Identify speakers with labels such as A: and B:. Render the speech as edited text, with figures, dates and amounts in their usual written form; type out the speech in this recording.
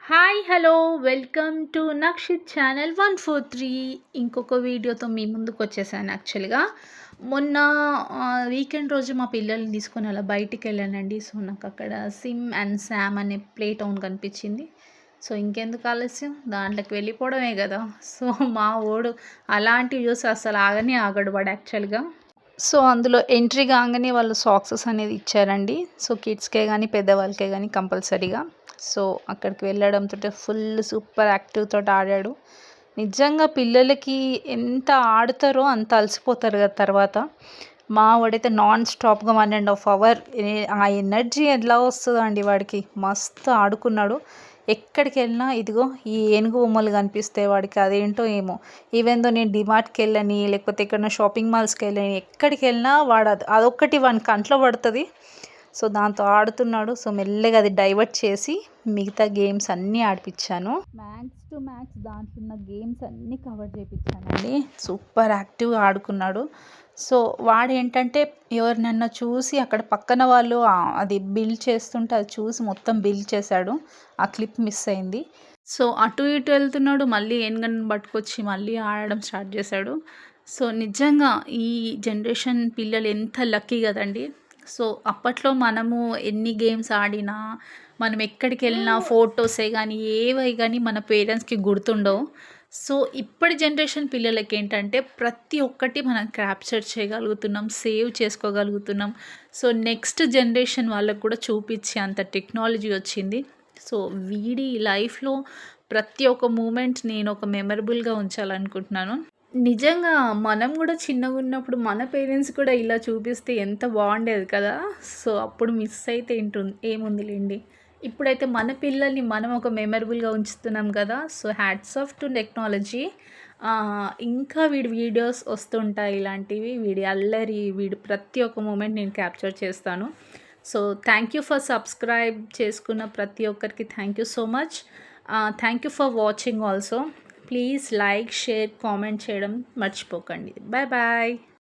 A: Hi hello welcome to Nakshith channel 143 ఇంకొక వీడియోతో మీ ముందుకు వచ్చేసాను. యాక్చువల్గా మొన్న వీకెండ్ రోజు మా పిల్లల్ని తీసుకొని అలా బయటికి వెళ్ళానండి. సో నాకు అక్కడ సిమ్ అండ్ శామ్ అనే ప్లే టౌన్ కనిపించింది. సో ఇంకెందుకు ఆలస్యం, దాంట్లోకి వెళ్ళిపోవడమే కదా. సో మా ఓడు అలాంటివి చూసి అసలు ఆగనే ఆగడు వాడు యాక్చువల్గా. సో అందులో ఎంట్రీ కాగానే వాళ్ళు సాక్సెస్ అనేది ఇచ్చారండి. సో కిడ్స్కే కానీ పెద్దవాళ్ళకే కానీ కంపల్సరీగా. సో అక్కడికి వెళ్ళడంతో ఫుల్ సూపర్ యాక్టివ్ తోటి ఆడాడు. నిజంగా పిల్లలకి ఎంత ఆడుతారో అంత అలసిపోతారు కదా తర్వాత. మా వాడైతే నాన్ స్టాప్గా 1.5 అవర్ ఆ ఎనర్జీ ఎలా వస్తుందో అండి వాడికి. మస్తు ఆడుకున్నాడు. ఎక్కడికి వెళ్ళినా ఇదిగో ఈ ఏనుగు బొమ్మలు కనిపిస్తాయి వాడికి, అదేంటో ఏమో. ఈవెన్ దో నేను డిమార్ట్కి వెళ్ళని లేకపోతే ఎక్కడైనా షాపింగ్ మాల్స్కి వెళ్ళని ఎక్కడికి వెళ్ళినా వాడు అదొక్కటి వాని కంట్లో పడుతుంది. సో దాంతో ఆడుతున్నాడు. సో మెల్లగా అది డైవర్ట్ చేసి మిగతా గేమ్స్ అన్నీ ఆడిపించాను. మ్యాక్స్ టు మ్యాక్స్ దాంట్లో ఉన్న గేమ్స్ అన్నీ కవర్ చేయించానండి. సూపర్ యాక్టివ్గా ఆడుకున్నాడు. సో వాడు ఏంటంటే ఎవరినన్నా చూసి అక్కడ పక్కన వాళ్ళు అది బిల్డ్ చేస్తుంటే అది చూసి మొత్తం బిల్డ్ చేశాడు. ఆ క్లిప్ మిస్ అయింది. సో అటు ఇటు వెళ్తున్నాడు, మళ్ళీ ఏనుగని పట్టుకొచ్చి మళ్ళీ ఆడడం స్టార్ట్ చేశాడు. సో నిజంగా ఈ జనరేషన్ పిల్లలు ఎంత లక్కీ కదండి. సో అప్పట్లో మనము ఎన్ని గేమ్స్ ఆడినా, మనం ఎక్కడికి వెళ్ళినా ఫొటోసే కానీ ఏవై కానీ మన పేరెంట్స్కి గుర్తుండవు. సో ఇప్పటి జనరేషన్ పిల్లలకి ఏంటంటే ప్రతి ఒక్కటి మనం క్యాప్చర్ చేయగలుగుతున్నాం, సేవ్ చేసుకోగలుగుతున్నాం. సో నెక్స్ట్ జనరేషన్ వాళ్ళకు కూడా చూపించే అంత టెక్నాలజీ వచ్చింది. సో వీడి లైఫ్లో ప్రతి ఒక్క మూమెంట్ నేను ఒక మెమరబుల్గా ఉంచాలనుకుంటున్నాను. నిజంగా మనం కూడా చిన్నగా ఉన్నప్పుడు మన పేరెంట్స్ కూడా ఇలా చూపిస్తే ఎంత బాగుండేది కదా. సో అప్పుడు మిస్ అయితే ఏముందిలేండి. ఇప్పుడైతే మన పిల్లల్ని మనం ఒక మెమరబుల్గా ఉంచుతున్నాం కదా. So hats off to technology. ఇంకా వీడి వీడియోస్ వస్తుంటాయి ఇలాంటివి, వీడి అల్లరి, వీడి ప్రతి ఒక్క మూమెంట్ నేను క్యాప్చర్ చేస్తాను. So thank you for subscribe చేసుకున్న ప్రతి ఒక్కరికి thank you so much. Thank you for watching also. Please like, share, comment చేయడం మర్చిపోకండి. Bye bye.